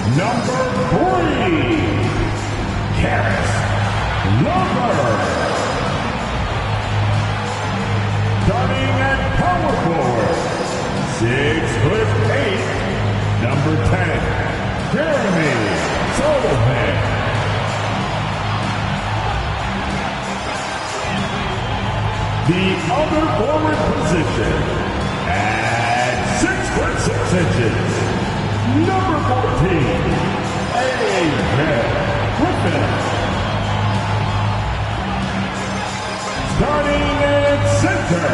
Number 3, Caris LeVert. Starting at power forward, 6'8", number 10, Jeremy Sochan. The other forward position at 6'6", number 14, AJ Griffin. Starting at center,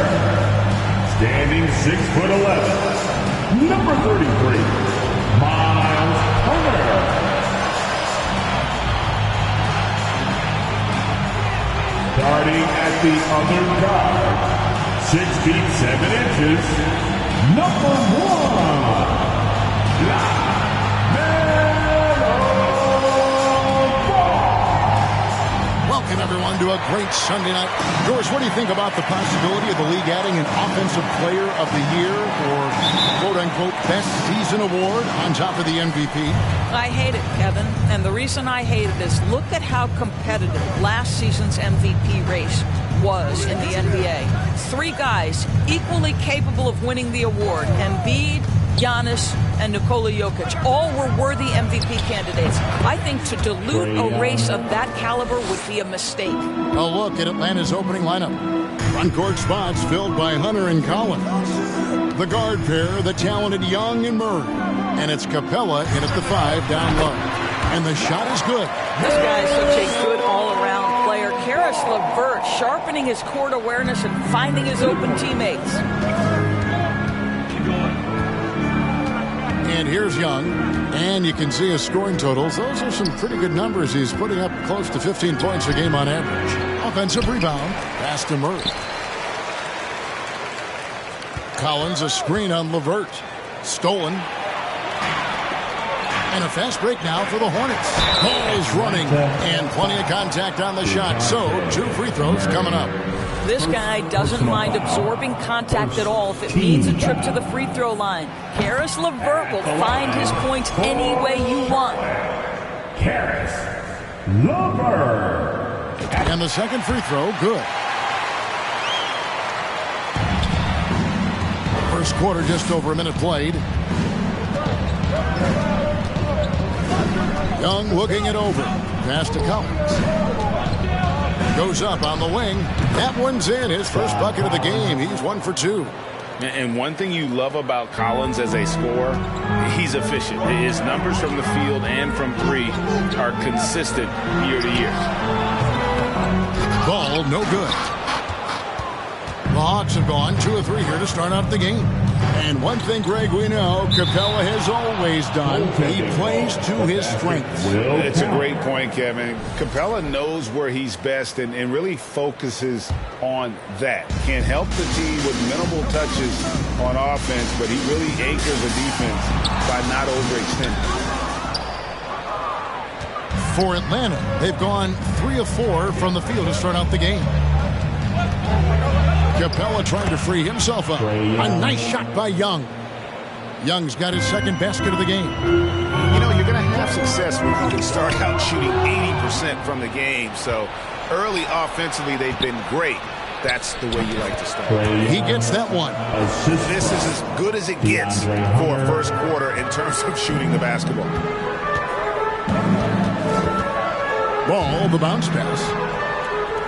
standing 6'11", number 33, Myles Turner. Starting at the other guard, 6 feet 7 inches, number 1, LaMelo Ball. Welcome, everyone, to a great Sunday night. George, what do you think about the possibility of the league adding an Offensive Player of the Year or quote-unquote Best Season Award on top of the MVP? I hate it, Kevin. And the reason I hate it is look at how competitive last season's MVP race was in the NBA. 3 guys equally capable of winning the award. Embiid, Giannis, and Nikola Jokic all were worthy MVP candidates. I think to dilute a race of that caliber would be a mistake. A look at Atlanta's opening lineup. Front court spots filled by Hunter and Collins. The guard pair, the talented Young and Murray. And it's Capella in at the 5 down low. And the shot is good. This guy is such a good all-around player. Caris LeVert sharpening his court awareness and finding his open teammates. And here's Young. And you can see his scoring totals. Those are some pretty good numbers. He's putting up close to 15 points a game on average. Offensive rebound. Pass to Murray. Collins, a screen on LeVert. Stolen. And a fast break now for the Hornets. Ball's running. And plenty of contact on the shot. So, 2 free throws coming up. This guy doesn't mind absorbing contact at all if it means a trip to the free throw line. Caris LeVert will find his points any way you want. Caris LeVert. And the second free throw, good. First quarter, just over a minute played. Young looking it over. Pass to Collins. Goes up on the wing. That one's in. His first bucket of the game. He's 1 for 2. And one thing you love about Collins as a scorer, he's efficient. His numbers from the field and from 3 are consistent year to year. Ball, no good. The Hawks have gone 2 of 3 here to start out the game. And one thing, Greg, we know Capella has always done. He plays to his strengths. It's a great point, Kevin. Capella knows where he's best and really focuses on that. Can help the team with minimal touches on offense, but he really anchors the defense by not overextending. For Atlanta, they've gone 3 of 4 from the field to start out the game. Capella trying to free himself up. A nice shot by Young. Young's got his second basket of the game. You know, you're going to have success when you can start out shooting 80% from the game. So early offensively, they've been great. That's the way you like to start. He gets that one. This is as good as it gets for a first quarter in terms of shooting the basketball. Ball, the bounce pass.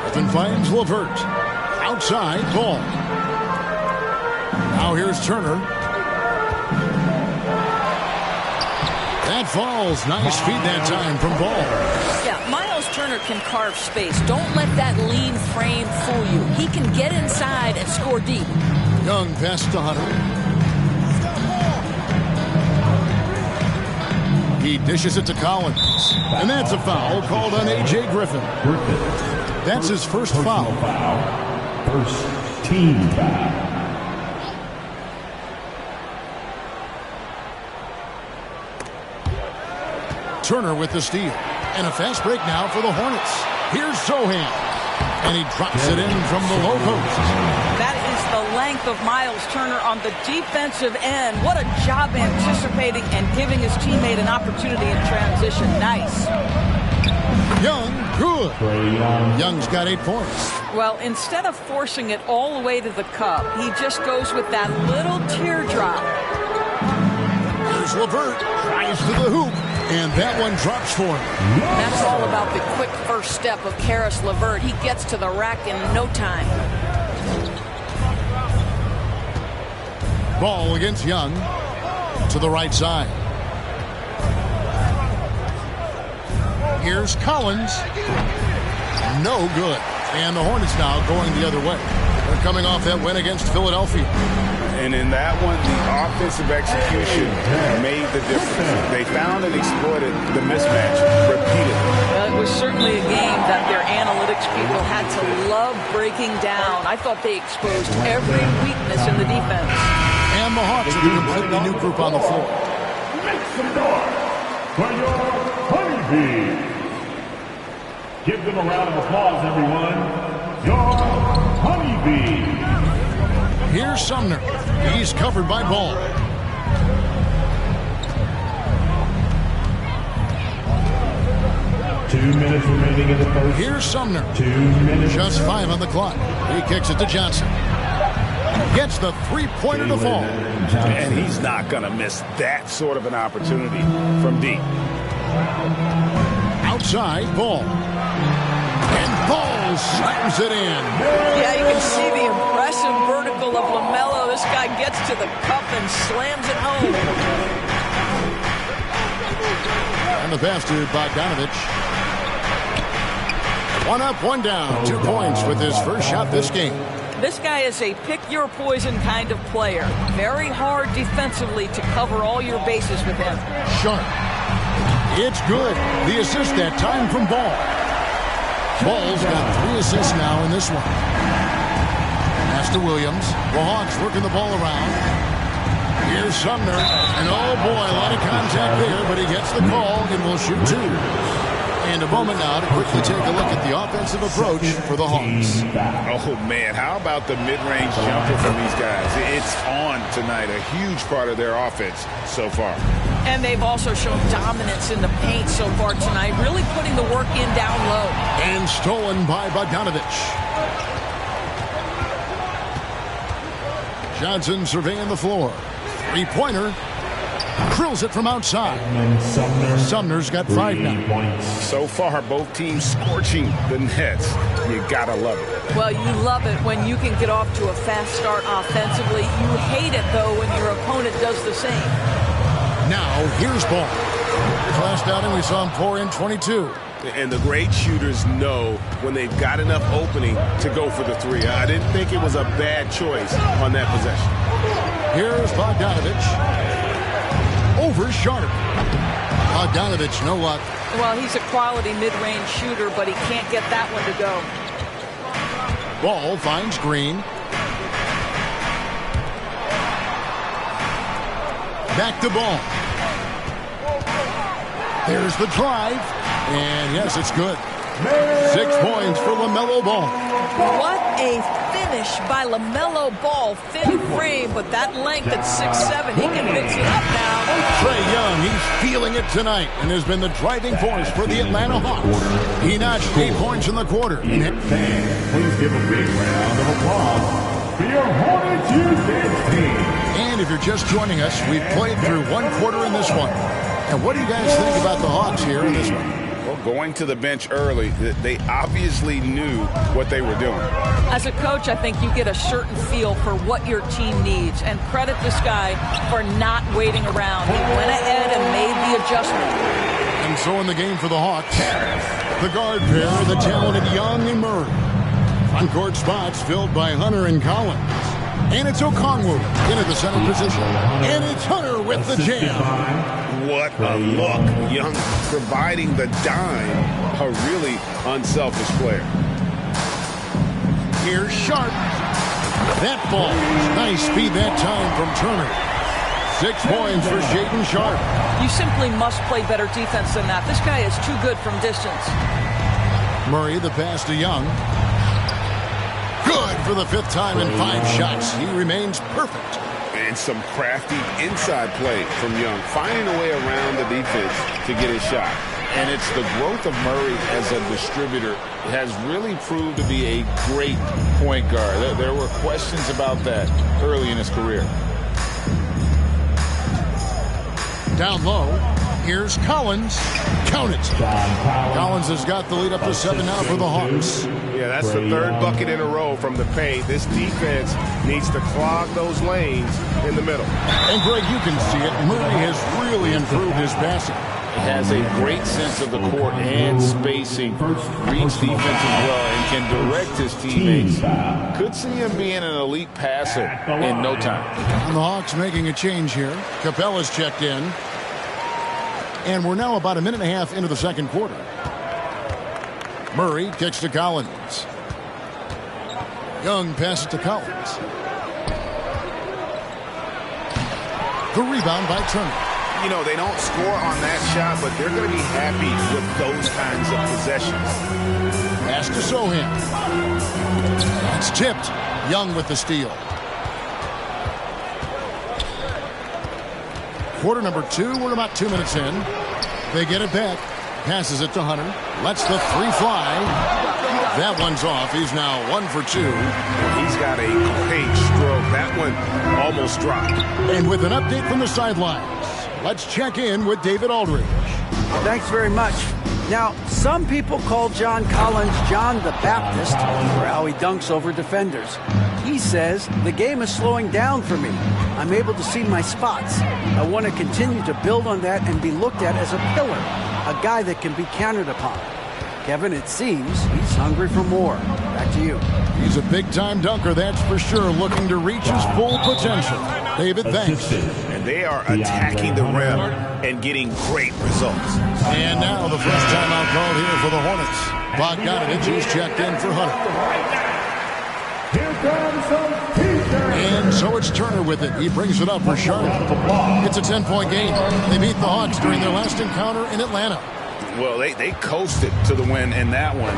Griffin finds LeVert. Outside, Ball. Now here's Turner. That falls. Nice feed that time from Ball. Yeah, Myles Turner can carve space. Don't let that lean frame fool you. He can get inside and score deep. Young pass to Hunter. He dishes it to Collins. And that's a foul called on A.J. Griffin. That's his first foul. First team foul. Turner with the steal. And a fast break now for the Hornets. Here's Sochan. And he drops it in from the low post. That is That's the length of Miles Turner on the defensive end. What a job anticipating and giving his teammate an opportunity in transition. Nice. Young, good. Young's got 8 points. Well, instead of forcing it all the way to the cup, he just goes with that little teardrop. Here's LeVert, tries to the hoop, and that one drops for him. That's all about the quick first step of Caris LeVert. He gets to the rack in no time. Ball against Young to the right side. Here's Collins. No good. And the Hornets now going the other way. They're coming off that win against Philadelphia. And in that one, the offensive execution made the difference. They found and exploited the mismatch repeatedly. Well, it was certainly a game that their analytics people had to love breaking down. I thought they exposed every weakness in the defense. And the Hawks with a completely new group on the floor. Make some noise for your Honeybees. Give them a round of applause, everyone. Your Honeybees. Here's Sumner. He's covered by Ball. Two minutes remaining in the first. Here's Sumner. 2 minutes. Just 5 on the clock. He kicks it to Johnson. Gets the three-pointer to fall. And he's not going to miss that sort of an opportunity from deep. Outside, Ball. And Ball slams it in. Yeah, you can see the impressive vertical of LaMelo. This guy gets to the cup and slams it home. And the pass to Bogdanovich. 1 up, 1 down. 2 points with his first shot this game. This guy is a pick-your-poison kind of player. Very hard defensively to cover all your bases with him. Sharp. It's good. The assist that time from Ball. Ball's got 3 assists now in this one. Pass to Williams. The Hawks working the ball around. Here's Sumner. And oh boy, a lot of contact there, but he gets the call and will shoot 2. And a moment now to quickly take a look at the offensive approach for the Hawks. Oh, man, how about the mid-range jumper from these guys? It's on tonight, a huge part of their offense so far. And they've also shown dominance in the paint so far tonight, really putting the work in down low. And stolen by Bogdanovich. Johnson surveying the floor. Three-pointer. Drills it from outside. Sumner's got 5 now. So far, both teams scorching the Nets. You gotta love it. Well, you love it when you can get off to a fast start offensively. You hate it, though, when your opponent does the same. Now, here's Ball. His last outing, we saw him pour in 22. And the great shooters know when they've got enough opening to go for the 3. I didn't think it was a bad choice on that possession. Here's Bogdanovich. Over Sharp. Bogdanovich, no luck. Well, he's a quality mid-range shooter, but he can't get that one to go. Ball finds Green. Back to Ball. There's the drive. And yes, it's good. 6 points for LaMelo Ball. What a finish by LaMelo Ball. Thin frame, but that length at 6'7", he can mix it up now. Trae Young, he's feeling it tonight and has been the driving force for the Atlanta Hawks. He notched 8 points in the quarter. Please give a big round of applause for your Hornets Houston team. And if you're just joining us, we've played through 1 quarter in this one. And what do you guys think about the Hawks here in this one? Well, going to the bench early, they obviously knew what they were doing. As a coach, I think you get a certain feel for what your team needs, and credit this guy for not waiting around. He went ahead and made the adjustment. And so in the game for the Hawks, the guard pair, the talented Young and Murray. Front court spots filled by Hunter and Collins. And it's Okongwu in at the center position. And it's Hunter with the jam. What a look. Young providing the dime. A really unselfish player. Here's Sharp. That ball. Nice speed that time from Turner. 6 points for Shaedon Sharp. You simply must play better defense than that. This guy is too good from distance. Murray, the pass to Young. Good for the 5th time in 5 shots. He remains perfect. And some crafty inside play from Young, finding a way around the defense to get his shot. And it's the growth of Murray as a distributor has really proved to be a great point guard. There were questions about that early in his career. Down low, here's Collins. Count it. Collins has got the lead up to 7 now for the Hawks. Yeah, that's the 3rd bucket in a row from the paint. This defense needs to clog those lanes in the middle. And, Greg, you can see it. Murray has really improved his passing. He has a great sense of the court and spacing. Reads defense as well and can direct his teammates. Could see him being an elite passer in no time. And the Hawks making a change here. Capella's checked in. And we're now about a minute and a half into the 2nd quarter. Murray kicks to Collins. Young passes to Collins. The rebound by Turner. You know, they don't score on that shot, but they're going to be happy with those kinds of possessions. Pass to Sohan. It's tipped. Young with the steal. Quarter number 2. We're about 2 minutes in. They get it back. Passes it to Hunter. Lets the 3 fly. That one's off. He's now 1 for 2. He's got a great stroke. That one almost dropped. And with an update from the sidelines, let's check in with David Aldridge. Thanks very much. Now, some people call John Collins John the Baptist for how he dunks over defenders. He says, the game is slowing down for me. I'm able to see my spots. I want to continue to build on that and be looked at as a pillar, a guy that can be counted upon. Kevin, it seems he's hungry for more. Back to you. He's a big-time dunker, that's for sure, looking to reach his full potential. David, thanks. And they are attacking the rim and getting great results. And now the first timeout called here for the Hornets. Bogdanovich is checked in for Hunter. And so it's Turner with it. He brings it up for Charlotte. It's a 10-point game. They beat the Hawks during their last encounter in Atlanta. Well, they coasted to the win in that one.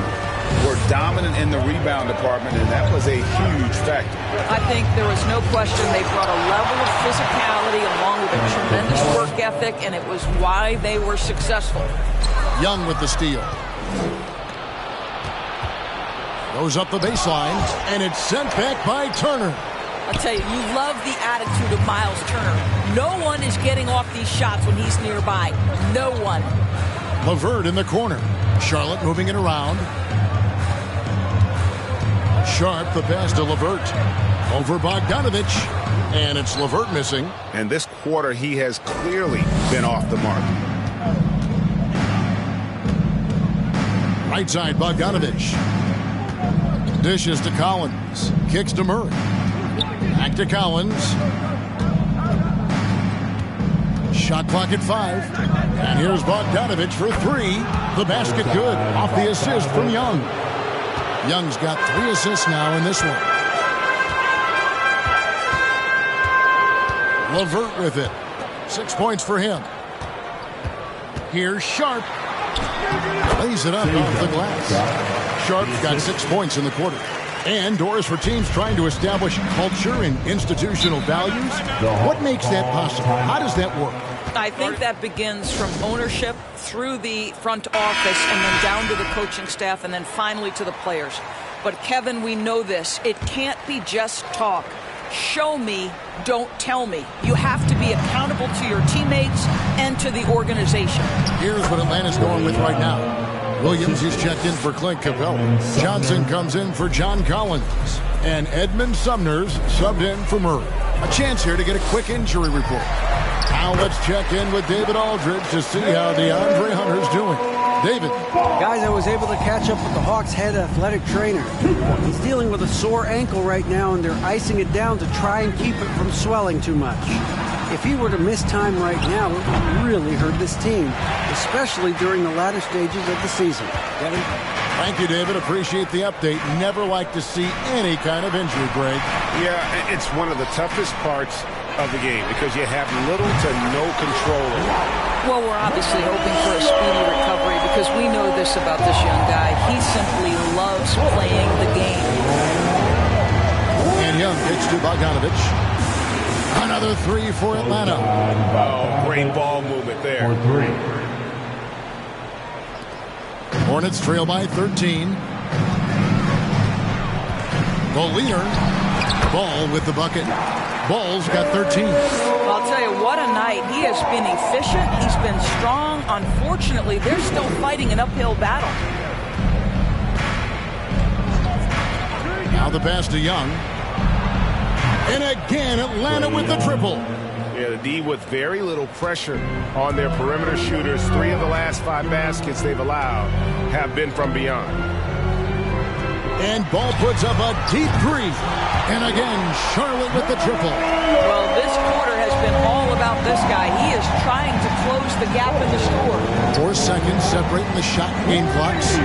Were dominant in the rebound department, and that was a huge factor. I think there was no question they brought a level of physicality along with a tremendous work ethic, and it was why they were successful. Young with the steal. Goes up the baseline, and it's sent back by Turner. I'll tell you, you love the attitude of Miles Turner. No one is getting off these shots when he's nearby. No one. LeVert in the corner. Charlotte moving it around. Sharp, the pass to LeVert. Over Bogdanovich. And it's LeVert missing. And this quarter, he has clearly been off the mark. Right side, Bogdanovich. Dishes to Collins. Kicks to Murray. Back to Collins. Shot clock at 5. And here's Bogdanovich for 3. The basket good. Off the assist from Young. Young's got 3 assists now in this one. LeVert with it. 6 points for him. Here's Sharp. Lays it up off the glass. Sharp's got 6 points in the quarter. And doors for teams trying to establish culture and institutional values. What makes that possible? How does that work? I think that begins from ownership through the front office and then down to the coaching staff and then finally to the players. But Kevin, we know this. It can't be just talk. Show me, don't tell me. You have to be accountable to your teammates and to the organization. Here's what Atlanta's going with right now. Williams is checked in for Clint Capella. Johnson comes in for John Collins. And Edmund Sumner's subbed in for Murray. A chance here to get a quick injury report. Now let's check in with David Aldridge to see how DeAndre Hunter's doing. David. Guys, I was able to catch up with the Hawks head athletic trainer. He's dealing with a sore ankle right now, and they're icing it down to try and keep it from swelling too much. If he were to miss time right now, it would really hurt this team, especially during the latter stages of the season. Kevin? Thank you, David. Appreciate the update. Never like to see any kind of injury, Greg. Yeah, it's one of the toughest parts of the game because you have little to no control over it. Well, we're obviously hoping for a speedy recovery because we know this about this young guy. He simply loves playing the game. Young pitch to Bogdanovich. Another three for Atlanta. Oh, great ball movement there. For three. Hornets trail by 13. The leader, Ball with the bucket. Ball's got 13. Well, I'll tell you, what a night. He has been efficient. He's been strong. Unfortunately, they're still fighting an uphill battle. Now the pass to Young. And again, Atlanta with the triple. Yeah, the D with very little pressure on their perimeter shooters. 3 of the last 5 baskets they've allowed have been from beyond. And Ball puts up a deep three. And again, Charlotte with the triple. Well, this quarter has been all about this guy. He is trying to close the gap in the score. 4 seconds separating the shot game clocks.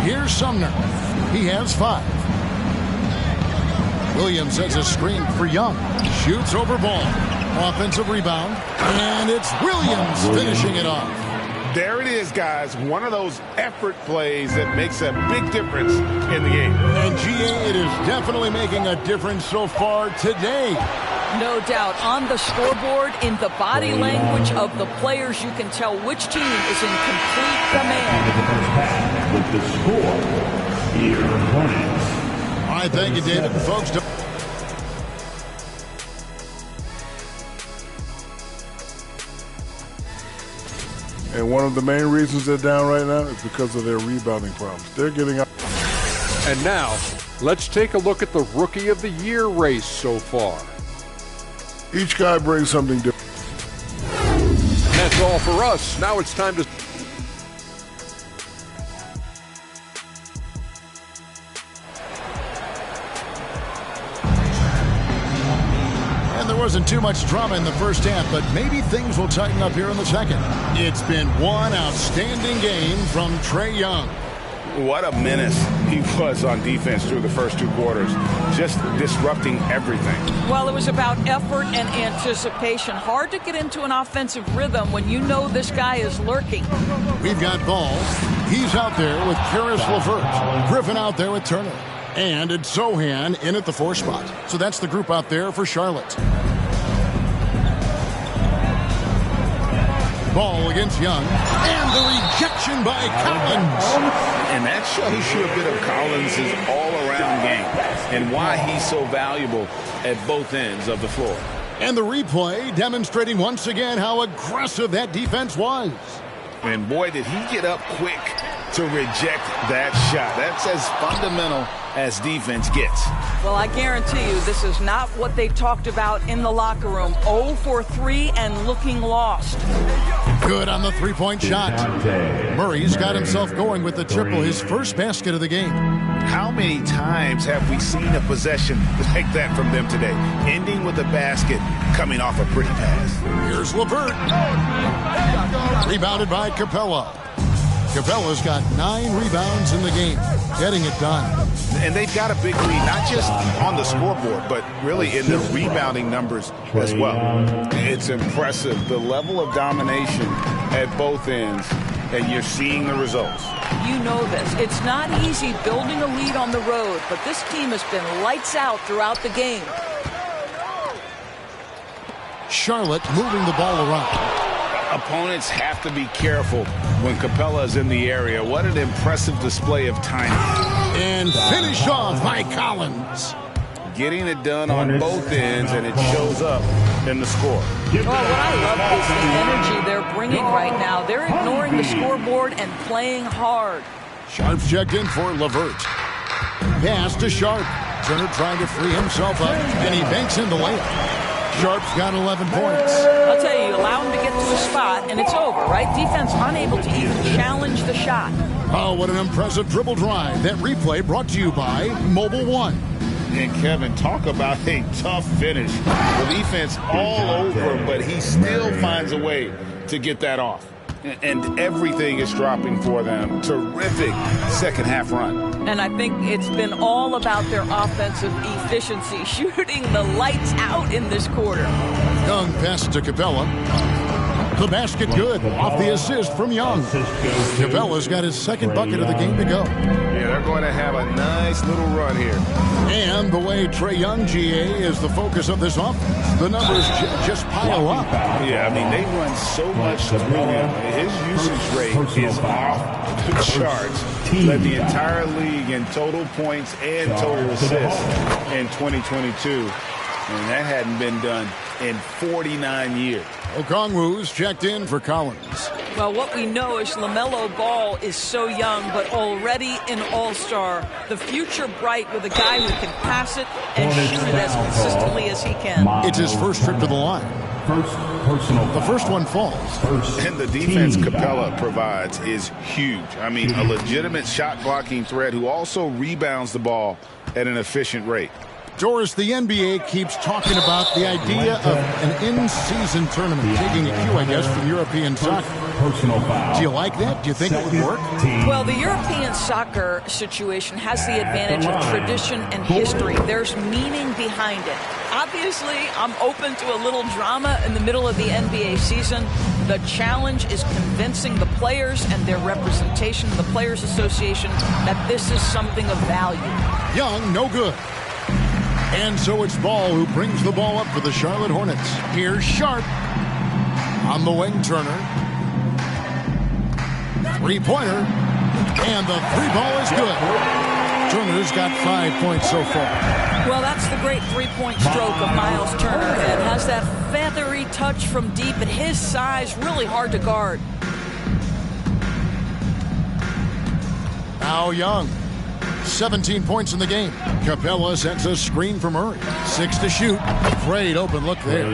Here's Sumner. He has 5. Williams sets a screen for Young. Shoots over Ball. Offensive rebound. And it's Williams finishing it off. There it is, guys. One of those effort plays that makes a big difference in the game. And GA, it is definitely making a difference so far today. No doubt. On the scoreboard, in the body language of the players, you can tell which team is in complete command. With the score, here Hornets. All right, thank you, David. Folks, and one of the main reasons they're down right now is because of their rebounding problems. They're getting up. And now, let's take a look at the Rookie of the Year race so far. Each guy brings something different. And that's all for us. Now it's time to... and there wasn't too much drama in the first half, but maybe things will tighten up here in the second. It's been one outstanding game from Trae Young. What a menace he was on defense through the first 2 quarters, just disrupting everything. Well, it was about effort and anticipation. Hard to get into an offensive rhythm when you know this guy is lurking. We've got Ball. He's out there with Karis LeVert. Griffin out there with Turner. And it's Sohan in at the 4 spot. So that's the group out there for Charlotte. Ball against Young. And the rejection by Collins. And that shows you a bit of Collins' all-around game and why he's so valuable at both ends of the floor. And the replay demonstrating once again how aggressive that defense was. And boy, did he get up quick to reject that shot. That's as fundamental as defense gets. Well, I guarantee you this is not what they talked about in the locker room. 0 for 3 and looking lost. Good on the three-point shot. Murray's got himself going with the triple, his first basket of the game. How many times have we seen a possession like that from them today? Ending with a basket, coming off a pretty pass. Here's LeVert. Rebounded by Capella. Capella's got 9 rebounds in the game, getting it done. And they've got a big lead, not just on the scoreboard, but really in the rebounding numbers as well. It's impressive, the level of domination at both ends, and you're seeing the results. You know this. It's not easy building a lead on the road, but this team has been lights out throughout the game. Charlotte moving the ball around. Opponents have to be careful when Capella is in the area. What an impressive display of timing. And finished off by Collins. Getting it done on both ends, and it shows up in the score. Well, what I love is the energy they're bringing right now. They're ignoring the scoreboard and playing hard. Sharp's checked in for LeVert. Pass to Sharp. Turner trying to free himself up, and he banks in the layup. Sharp's got 11 points. I'll tell you, you allow him to get to a spot, and it's over, right? Defense unable to even challenge the shot. Oh, what an impressive dribble drive. That replay brought to you by Mobile One. And Kevin, talk about a tough finish. The defense all over, but he still finds a way to get that off. And everything is dropping for them. Terrific second half run. And I think it's been all about their offensive efficiency, shooting the lights out in this quarter. Young pass to Capella. The basket good off the assist from Young. Capella's got his second bucket of the game to go. Yeah, they're going to have a nice little run here. And the way Trae Young, GA, is the focus of this offense. The numbers just pile up. Yeah, I mean, they run so much through him. His usage rate is off the charts. Led the entire league in total points and total assists in 2022. And that hadn't been done in 49 years. Okongwu's checked in for Collins. Well, what we know is LaMelo Ball is so young, but already an all-star. The future bright with a guy who can pass it and shoot it as consistently as he can. It's his first trip to the line. The first one falls. And the defense Capella provides is huge. I mean, a legitimate shot blocking threat who also rebounds the ball at an efficient rate. Doris, the NBA keeps talking about the idea of an in-season tournament, taking a cue, I guess, from European soccer. Do you like that? Do you think it would work? Well, the European soccer situation has the advantage of tradition and history. There's meaning behind it. Obviously, I'm open to a little drama in the middle of the NBA season. The challenge is convincing the players and their representation, the Players Association, that this is something of value. Young, no good. And so it's Ball who brings the ball up for the Charlotte Hornets. Here's Sharp on the wing. Turner. Three-pointer. And the three ball is good. Turner's got 5 points so far. Well, that's the great three-point stroke of Miles Turner. It has that feathery touch from deep at his size, really hard to guard. Now Young. 17 points in the game. Capella sets a screen for Murray. 6 to shoot. Great open look there.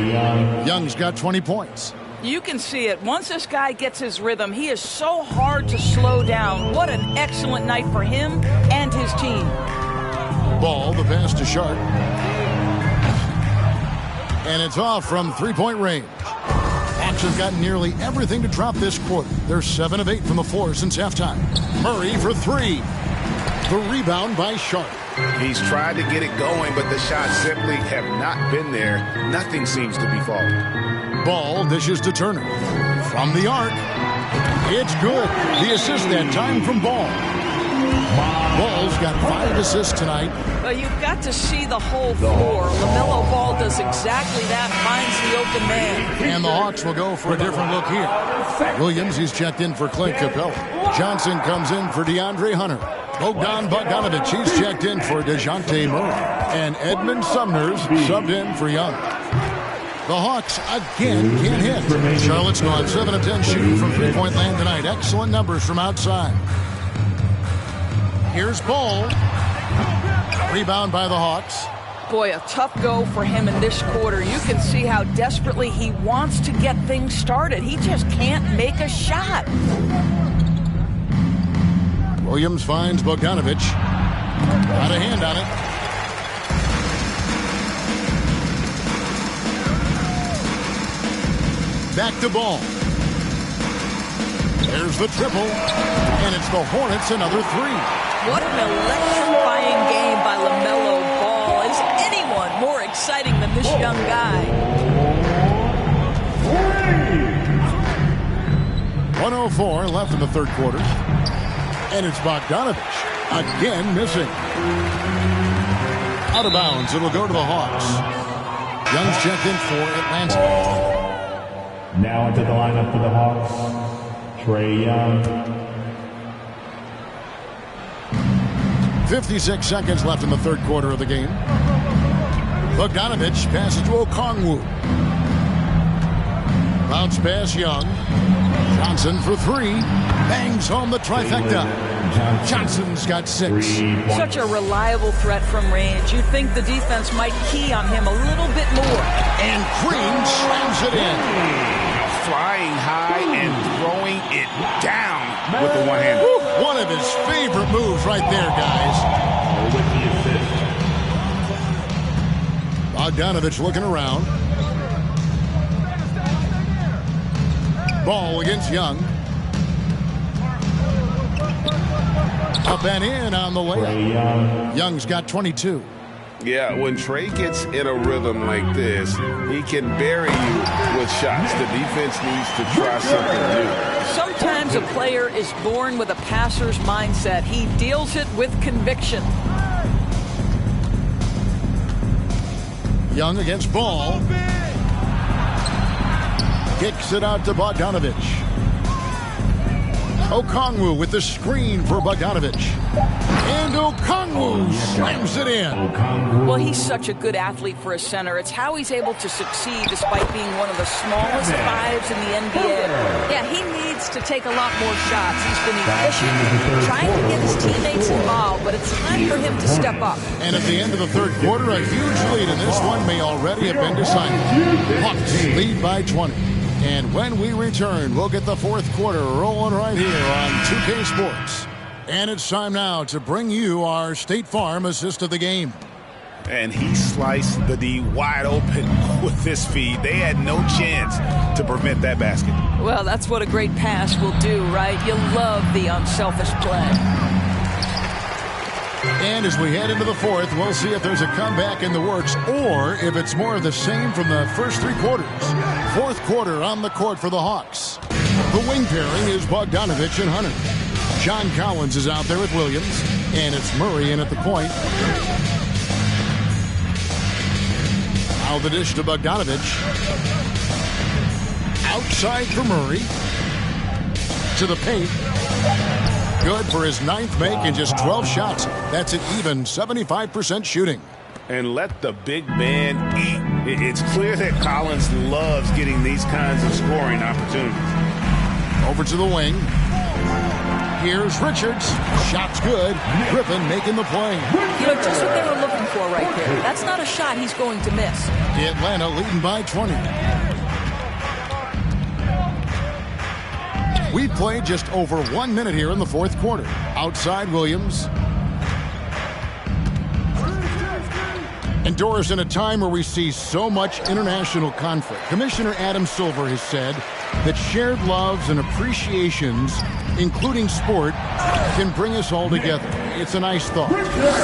Young's got 20 points. You can see it. Once this guy gets his rhythm, he is so hard to slow down. What an excellent night for him and his team. Ball, the pass to Sharp. And it's off from three-point range. Hawks have gotten nearly everything to drop this quarter. They're 7 of 8 from the floor since halftime. Murray for three. The rebound by Sharp. He's tried to get it going, but the shots simply have not been there. Nothing seems to be falling. Ball dishes to Turner. From the arc. It's good. The assist that time from Ball. Ball's got 5 assists tonight. Well, you've got to see the whole floor. LaMelo Ball does exactly that, finds the open man. And the Hawks will go for a different look here. Williams, he's checked in for Clint Capella. Johnson comes in for DeAndre Hunter. Bogdan Bogdanovic, he's checked in for DeJounte Murray. And Edmund Sumner's subbed in for Young. The Hawks again can't hit. Charlotte's gone 7 of 10 shooting from three-point land tonight. Excellent numbers from outside. Here's Ball. Rebound by the Hawks. Boy, a tough go for him in this quarter. You can see how desperately he wants to get things started. He just can't make a shot. Williams finds Bogdanovic. Got a hand on it. Back to Ball. There's the triple. And it's the Hornets another three. What an electrifying game by LaMelo Ball. Is anyone more exciting than this young guy? 1:04 left in the third quarter. And it's Bogdanovic again missing. Out of bounds. It'll go to the Hawks. Young's checked in for Atlanta. Now into the lineup for the Hawks, Trae Young. 56 seconds left in the third quarter of the game. Bogdanovic passes to Okongwu. Bounce pass Young. Johnson for three. Bangs home the trifecta. Johnson's got 6. Such a reliable threat from range. You'd think the defense might key on him a little bit more. And Green slams it in. Flying high and throwing it down with the one-hand. One of his favorite moves right there, guys. Bogdanovic looking around. Ball against Young. Up and in on the layup. Young's got 22. Yeah, when Trey gets in a rhythm like this, he can bury you with shots. The defense needs to try something new. Sometimes a player is born with a passer's mindset. He deals it with conviction. Young against Ball. Kicks it out to Bogdanovich. Okongwu with the screen for Bogdanovich. And Okongwu slams it in. Well, he's such a good athlete for a center. It's how he's able to succeed despite being one of the smallest fives in the NBA. Yeah, he needs to take a lot more shots. He's been efficient, trying to get his teammates involved, but it's time for him to step up. And at the end of the third quarter, a huge lead, and this one may already have been decided. Hawks lead by 20. And when we return, we'll get the fourth quarter rolling right here on 2K Sports. And it's time now to bring you our State Farm assist of the game. And he sliced the D wide open with this feed. They had no chance to prevent that basket. Well, that's what a great pass will do, right? You love the unselfish play. And as we head into the fourth, we'll see if there's a comeback in the works or if it's more of the same from the first three quarters. Fourth quarter on the court for the Hawks. The wing pairing is Bogdanovich and Hunter. John Collins is out there with Williams, and it's Murray in at the point. Now the dish to Bogdanovich. Outside for Murray. To the paint. Good for his ninth make in just 12 shots. That's an even 75% shooting. And let the big man eat. It's clear that Collins loves getting these kinds of scoring opportunities. Over to the wing. Here's Richards. Shot's good. Griffin making the play. You know, just what they were looking for right there. That's not a shot he's going to miss. Atlanta leading by 20. We've played just over 1 minute here in the fourth quarter. Outside Williams. And Doris, in a time where we see so much international conflict, Commissioner Adam Silver has said that shared loves and appreciations, including sport, can bring us all together. It's a nice thought.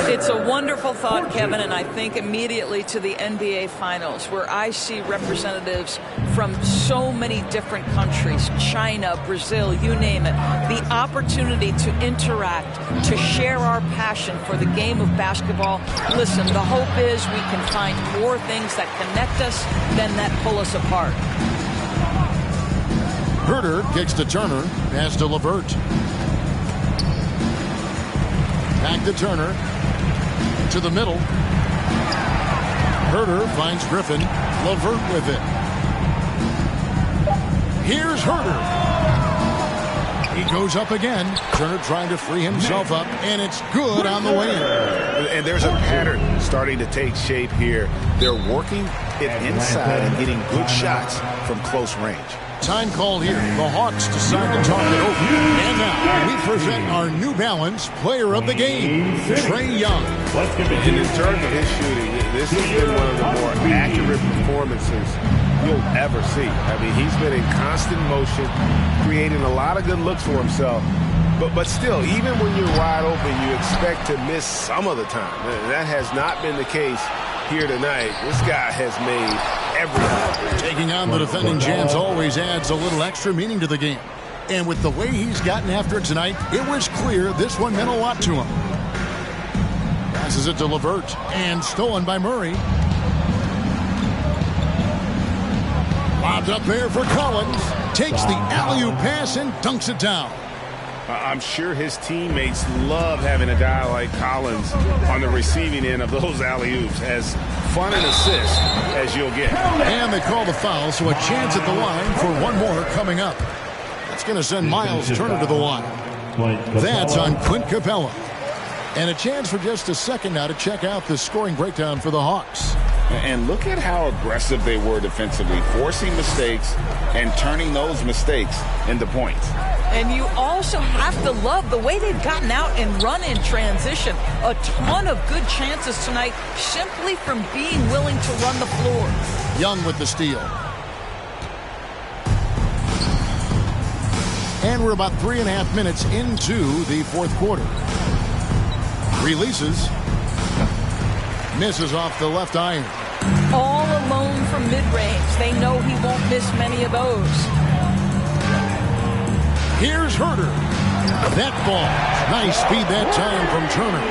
It's a wonderful thought, Kevin, and I think immediately to the NBA Finals, where I see representatives from so many different countries, China, Brazil, you name it, the opportunity to interact, to share our passion for the game of basketball. Listen, the hope is we can find more things that connect us than that pull us apart. Herter kicks to Turner, pass to LeVert. Back to Turner. To the middle. Herter finds Griffin. LeVert with it. Here's Herter. He goes up again. Turner trying to free himself up, and it's good on the way in. And there's a pattern starting to take shape here. They're working it inside and getting good shots from close range. Time called here. The Hawks decide to talk it over. And now we present our New Balance player of the game, Trae Young. And in terms of his shooting, this has been one of the more accurate performances you'll ever see. I mean, he's been in constant motion, creating a lot of good looks for himself. But still, even when you're wide open, you expect to miss some of the time. That has not been the case here tonight. This guy has made everything. Taking on the defending champs always adds a little extra meaning to the game. And with the way he's gotten after it tonight, it was clear this one meant a lot to him. Passes it to LeVert, and stolen by Murray. Lobbed up there for Collins. Takes the alley-oop pass and dunks it down. I'm sure his teammates love having a guy like Collins on the receiving end of those alley-oops. As fun an assist as you'll get. And they call the foul, so a chance at the line for one more coming up. That's going to send Miles Turner to the line. That's on Clint Capella. And a chance for just a second now to check out the scoring breakdown for the Hawks. And look at how aggressive they were defensively, forcing mistakes and turning those mistakes into points. And you also have to love the way they've gotten out and run in transition. A ton of good chances tonight simply from being willing to run the floor. Young with the steal. And we're about 3.5 minutes into the fourth quarter. Releases. Misses off the left iron. All alone from mid-range. They know he won't miss many of those. Here's Herter. That ball. Nice speed that time from Turner.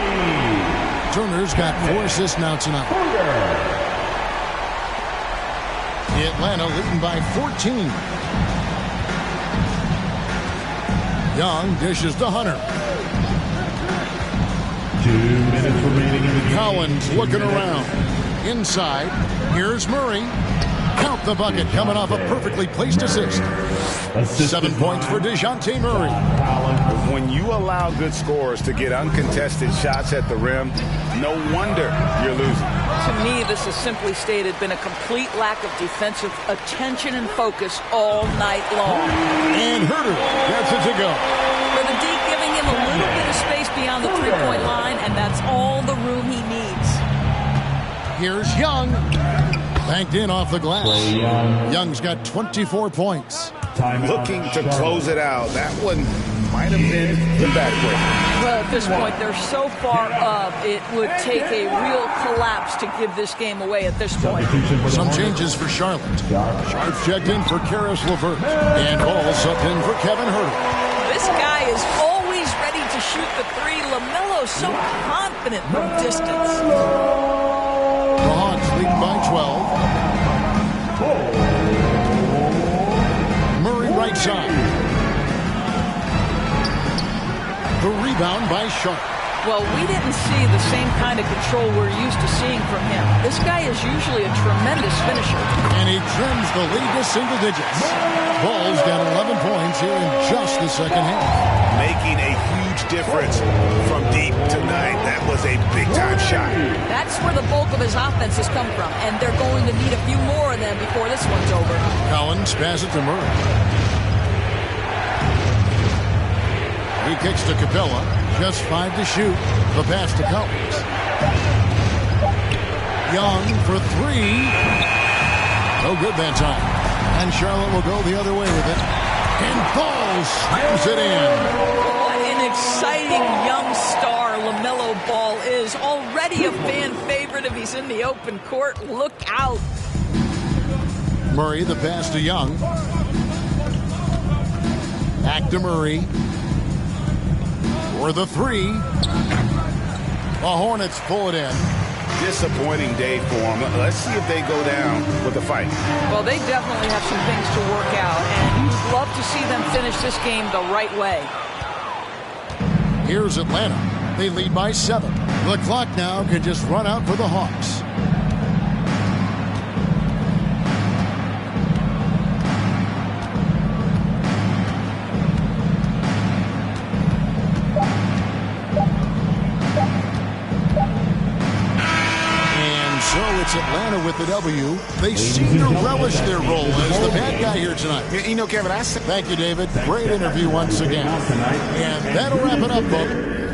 Turner's got 4 assists now tonight. Atlanta leading by 14. Young dishes to Hunter. 2 minutes remaining in the game. Collins looking around. Inside. Here's Murray. Count the bucket coming off a perfectly placed assist. 7 points for DeJounte Murray. When you allow good scorers to get uncontested shots at the rim, no wonder you're losing. To me, this has simply stated been a complete lack of defensive attention and focus all night long. And Herter gets it to go. For the D, giving him a little bit of space beyond the three-point line, and that's all the room he needs. Here's Young. Banked in off the glass. Young's got 24 points. Looking to close it out. That one might have been the backbreaker. Well, at this point, they're so far up, it would take a real collapse to give this game away at this point. Some changes for Charlotte. Sharp checked in for Karis LeVert. And Ball subbed in for Kevin Herter. This guy is always ready to shoot the three. LaMelo so confident from distance. The Hawks lead by 12. Murray right side. The rebound by Sharp. Well, we didn't see the same kind of control we're used to seeing from him. This guy is usually a tremendous finisher. And he trims the lead to single digits. Ball's got 11 points here in just the second half. Making a huge difference from deep tonight. That was a big-time shot. That's where the bulk of his offense has come from, and they're going to need a few more of them before this one's over. Collins passes to Murray. He kicks to Capella. Just 5 to shoot. The pass to Collins. Young for 3. No good that time. And Charlotte will go the other way with it. And Ball slams it in. What an exciting young star LaMelo Ball is. Already a fan favorite if he's in the open court. Look out. Murray, the pass to Young. Back to Murray. For the 3. The Hornets pull it in. Disappointing day for them. Let's see if they go down with a fight. Well, they definitely have some things to work out, and you'd love to see them finish this game the right way. Here's Atlanta. They lead by 7. The clock now can just run out for the Hawks. So it's Atlanta with the W. They seem to relish their role as the bad guy here tonight. You know, Kevin, Thank you, David. Great interview once again. And that'll wrap it up, folks.